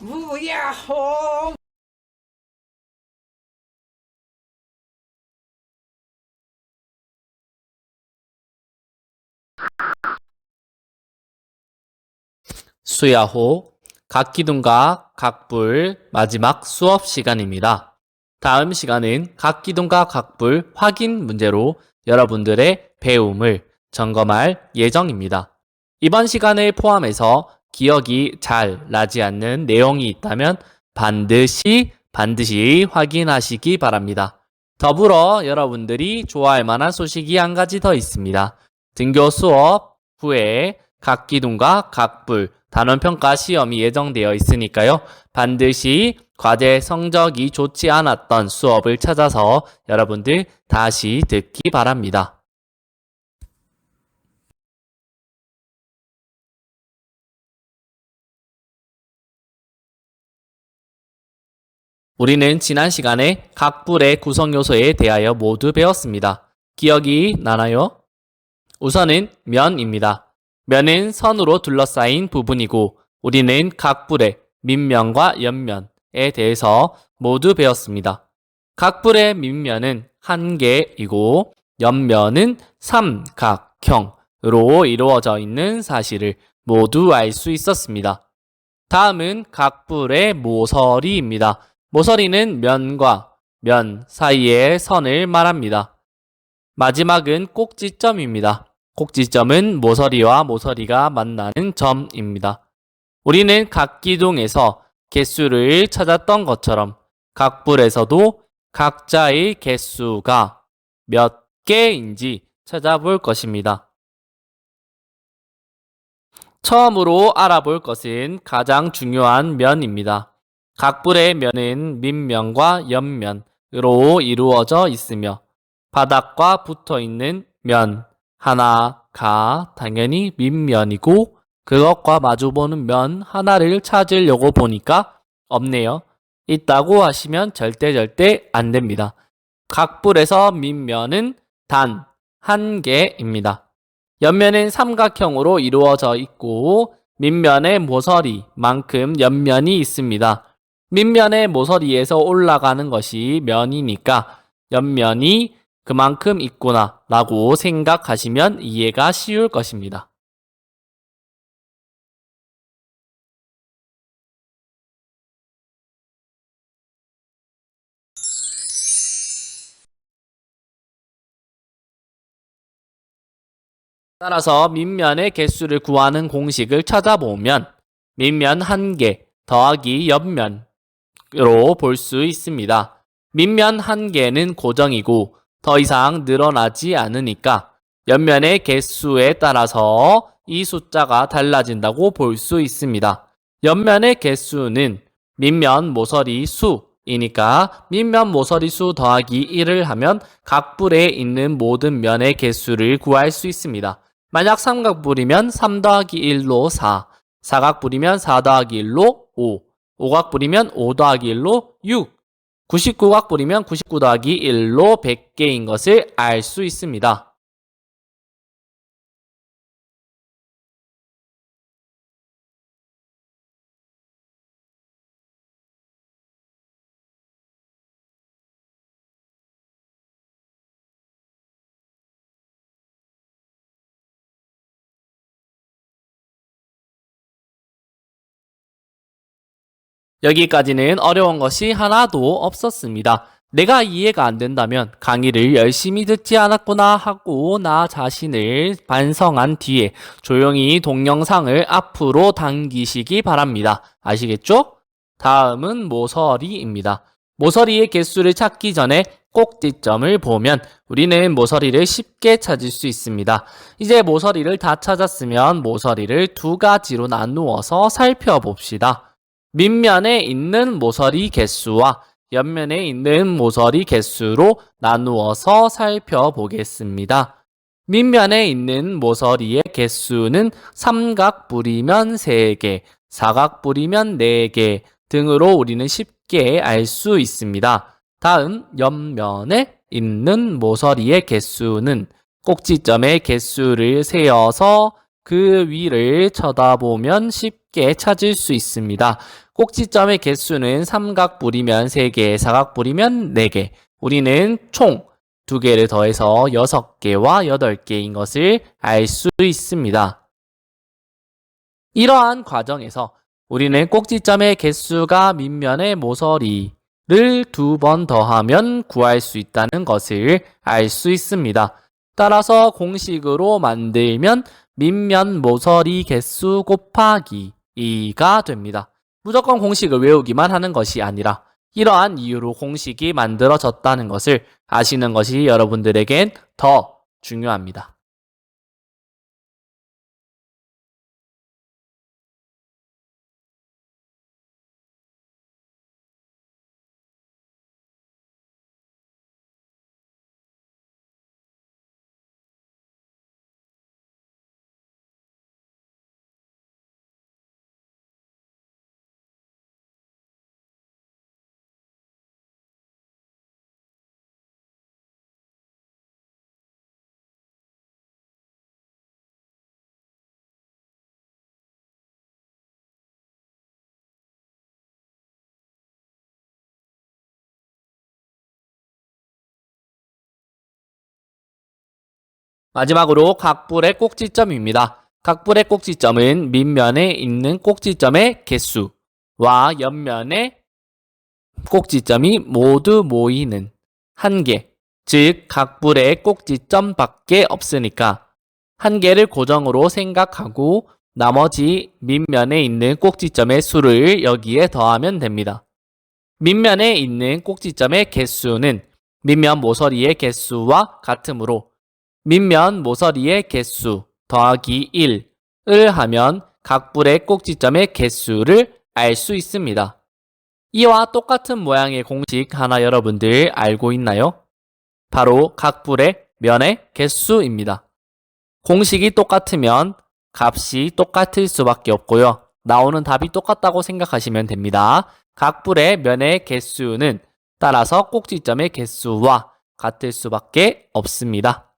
우야호! 수야호, 각기둥과 각불 마지막 수업 시간입니다. 다음 시간은 각기둥과 각불 확인 문제로 여러분들의 배움을 점검할 예정입니다. 이번 시간을 포함해서 기억이 잘 나지 않는 내용이 있다면 반드시 확인하시기 바랍니다. 더불어 여러분들이 좋아할 만한 소식이 한 가지 더 있습니다. 등교 수업 후에 각기둥과 각불 단원평가 시험이 예정되어 있으니까요. 반드시 과제 성적이 좋지 않았던 수업을 찾아서 여러분들 다시 듣기 바랍니다. 우리는 지난 시간에 각불의 구성 요소에 대하여 모두 배웠습니다. 기억이 나나요? 우선은 면입니다. 면은 선으로 둘러싸인 부분이고 우리는 각불의 밑면과 옆면에 대해서 모두 배웠습니다. 각불의 밑면은 한 개이고 옆면은 삼각형으로 이루어져 있는 사실을 모두 알 수 있었습니다. 다음은 각불의 모서리입니다. 모서리는 면과 면 사이의 선을 말합니다. 마지막은 꼭지점입니다. 꼭지점은 모서리와 모서리가 만나는 점입니다. 우리는 각기둥에서 개수를 찾았던 것처럼 각불에서도 각자의 개수가 몇 개인지 찾아볼 것입니다. 처음으로 알아볼 것은 가장 중요한 면입니다. 각불의 면은 밑면과 옆면으로 이루어져 있으며 바닥과 붙어있는 면 하나가 당연히 밑면이고 그것과 마주보는 면 하나를 찾으려고 보니까 없네요. 있다고 하시면 절대 안 됩니다. 각불에서 밑면은 단 한 개입니다. 옆면은 삼각형으로 이루어져 있고 밑면의 모서리만큼 옆면이 있습니다. 밑면의 모서리에서 올라가는 것이 면이니까 옆면이 그만큼 있구나 라고 생각하시면 이해가 쉬울 것입니다. 따라서 밑면의 개수를 구하는 공식을 찾아보면 밑면 1개 더하기 옆면으로 볼 수 있습니다. 밑면 1개는 고정이고 더 이상 늘어나지 않으니까 옆면의 개수에 따라서 이 숫자가 달라진다고 볼 수 있습니다. 옆면의 개수는 밑면 모서리 수이니까 밑면 모서리 수 더하기 1을 하면 각불에 있는 모든 면의 개수를 구할 수 있습니다. 만약 삼각불이면 3 더하기 1로 4, 사각불이면 4 더하기 1로 5, 오각불이면 5 더하기 1로 6, 99각불이면 99 더하기 1로 100개인 것을 알 수 있습니다. 여기까지는 어려운 것이 하나도 없었습니다. 내가 이해가 안 된다면 강의를 열심히 듣지 않았구나 하고 나 자신을 반성한 뒤에 조용히 동영상을 앞으로 당기시기 바랍니다. 아시겠죠? 다음은 모서리입니다. 모서리의 개수를 찾기 전에 꼭지점을 보면 우리는 모서리를 쉽게 찾을 수 있습니다. 이제 모서리를 다 찾았으면 모서리를 두 가지로 나누어서 살펴봅시다. 밑면에 있는 모서리 개수와 옆면에 있는 모서리 개수로 나누어서 살펴보겠습니다. 밑면에 있는 모서리의 개수는 삼각불이면 3개, 사각불이면 4개 등으로 우리는 쉽게 알 수 있습니다. 다음 옆면에 있는 모서리의 개수는 꼭지점의 개수를 세어서 그 위를 쳐다보면 쉽게 찾을 수 있습니다. 꼭지점의 개수는 삼각뿔이면 3개, 사각뿔이면 4개. 우리는 총 2개를 더해서 6개와 8개인 것을 알 수 있습니다. 이러한 과정에서 우리는 꼭지점의 개수가 밑면의 모서리를 2번 더하면 구할 수 있다는 것을 알 수 있습니다. 따라서 공식으로 만들면 밑면 모서리 개수 곱하기 2가 됩니다. 무조건 공식을 외우기만 하는 것이 아니라 이러한 이유로 공식이 만들어졌다는 것을 아시는 것이 여러분들에겐 더 중요합니다. 마지막으로 각불의 꼭지점입니다. 각불의 꼭지점은 밑면에 있는 꼭지점의 개수와 옆면의 꼭지점이 모두 모이는 한계, 즉 각불의 꼭지점밖에 없으니까 한계를 고정으로 생각하고 나머지 밑면에 있는 꼭지점의 수를 여기에 더하면 됩니다. 밑면에 있는 꼭지점의 개수는 밑면 모서리의 개수와 같으므로 밑면 모서리의 개수 더하기 1을 하면 각불의 꼭지점의 개수를 알 수 있습니다. 이와 똑같은 모양의 공식 하나 여러분들 알고 있나요? 바로 각불의 면의 개수입니다. 공식이 똑같으면 값이 똑같을 수밖에 없고요. 나오는 답이 똑같다고 생각하시면 됩니다. 각불의 면의 개수는 따라서 꼭지점의 개수와 같을 수밖에 없습니다.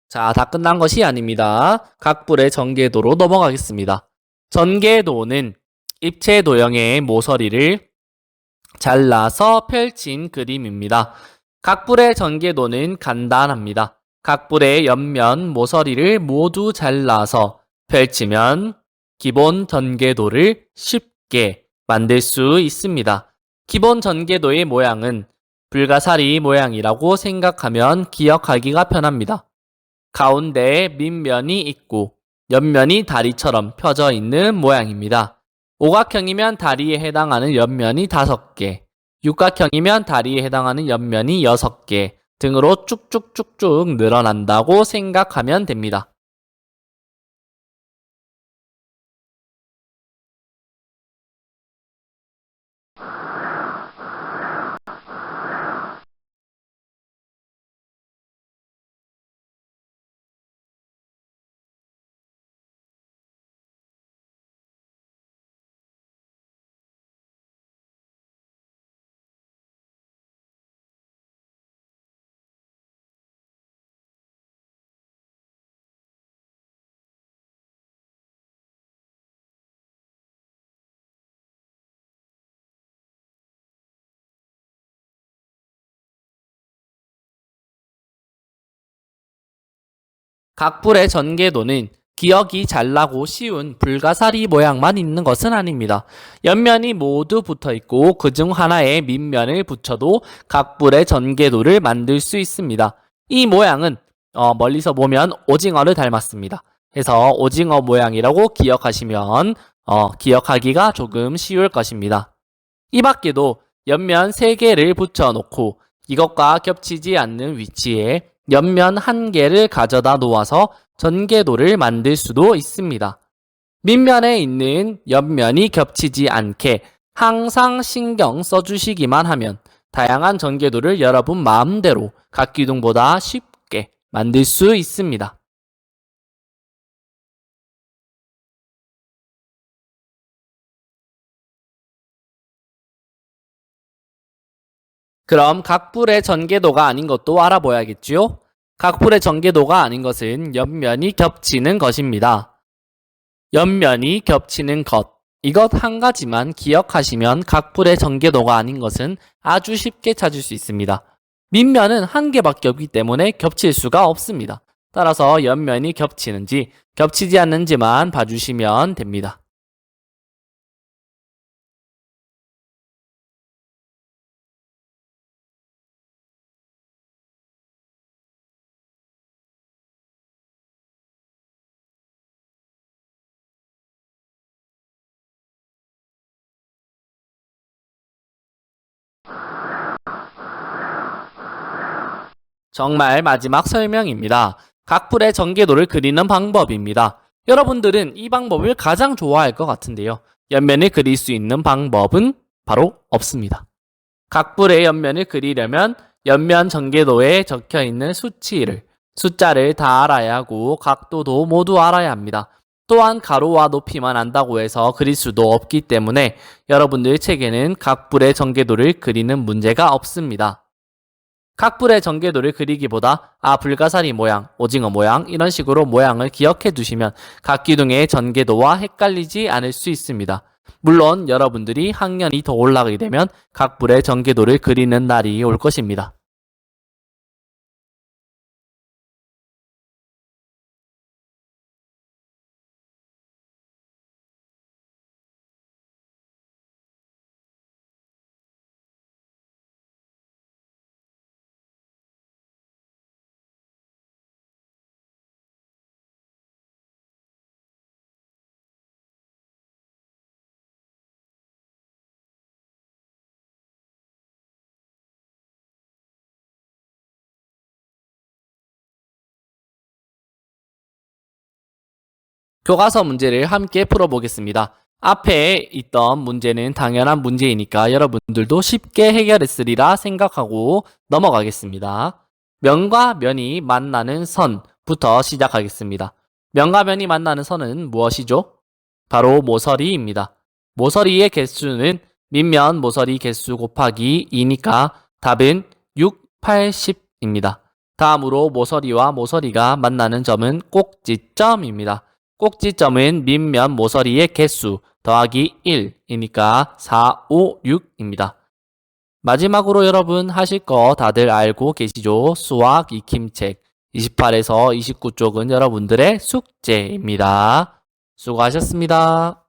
자, 다 끝난 것이 아닙니다. 각불의 전개도로 넘어가겠습니다. 전개도는 입체 도형의 모서리를 잘라서 펼친 그림입니다. 각불의 전개도는 간단합니다. 각불의 옆면 모서리를 모두 잘라서 펼치면 기본 전개도를 쉽게 만들 수 있습니다. 기본 전개도의 모양은 불가사리 모양이라고 생각하면 기억하기가 편합니다. 가운데에 밑면이 있고 옆면이 다리처럼 펴져 있는 모양입니다. 오각형이면 다리에 해당하는 옆면이 5개, 육각형이면 다리에 해당하는 옆면이 6개 등으로 쭉쭉쭉쭉 늘어난다고 생각하면 됩니다. 각불의 전개도는 기억이 잘 나고 쉬운 불가사리 모양만 있는 것은 아닙니다. 옆면이 모두 붙어 있고 그중 하나에 밑면을 붙여도 각불의 전개도를 만들 수 있습니다. 이 모양은 멀리서 보면 오징어를 닮았습니다. 해서 오징어 모양이라고 기억하시면 기억하기가 조금 쉬울 것입니다. 이 밖에도 옆면 3개를 붙여놓고 이것과 겹치지 않는 위치에 옆면 1개를 가져다 놓아서 전개도를 만들 수도 있습니다. 밑면에 있는 옆면이 겹치지 않게 항상 신경 써주시기만 하면 다양한 전개도를 여러분 마음대로 각기둥보다 쉽게 만들 수 있습니다. 그럼 각불의 전개도가 아닌 것도 알아봐야겠지요? 각불의 전개도가 아닌 것은 옆면이 겹치는 것입니다. 옆면이 겹치는 것. 이것 한 가지만 기억하시면 각불의 전개도가 아닌 것은 아주 쉽게 찾을 수 있습니다. 밑면은 1개밖에 없기 때문에 겹칠 수가 없습니다. 따라서 옆면이 겹치는지 겹치지 않는지만 봐주시면 됩니다. 정말 마지막 설명입니다. 각불의 전개도를 그리는 방법입니다. 여러분들은 이 방법을 가장 좋아할 것 같은데요. 옆면을 그릴 수 있는 방법은 바로 없습니다. 각불의 옆면을 그리려면 옆면 전개도에 적혀 있는 숫자를 다 알아야 하고 각도도 모두 알아야 합니다. 또한 가로와 높이만 안다고 해서 그릴 수도 없기 때문에 여러분들 책에는 각불의 전개도를 그리는 문제가 없습니다. 각불의 전개도를 그리기보다 불가사리 모양, 오징어 모양 이런 식으로 모양을 기억해 두시면 각기둥의 전개도와 헷갈리지 않을 수 있습니다. 물론 여러분들이 학년이 더 올라가게 되면 각불의 전개도를 그리는 날이 올 것입니다. 교과서 문제를 함께 풀어보겠습니다. 앞에 있던 문제는 당연한 문제이니까 여러분들도 쉽게 해결했으리라 생각하고 넘어가겠습니다. 면과 면이 만나는 선부터 시작하겠습니다. 면과 면이 만나는 선은 무엇이죠? 바로 모서리입니다. 모서리의 개수는 밑면 모서리 개수 곱하기 2니까 답은 6, 80입니다. 다음으로 모서리와 모서리가 만나는 점은 꼭지점입니다. 꼭지점은 밑면 모서리의 개수 더하기 1이니까 4, 5, 6입니다. 마지막으로 여러분 하실 거 다들 알고 계시죠? 수학 익힘책 28에서 29쪽은 여러분들의 숙제입니다. 수고하셨습니다.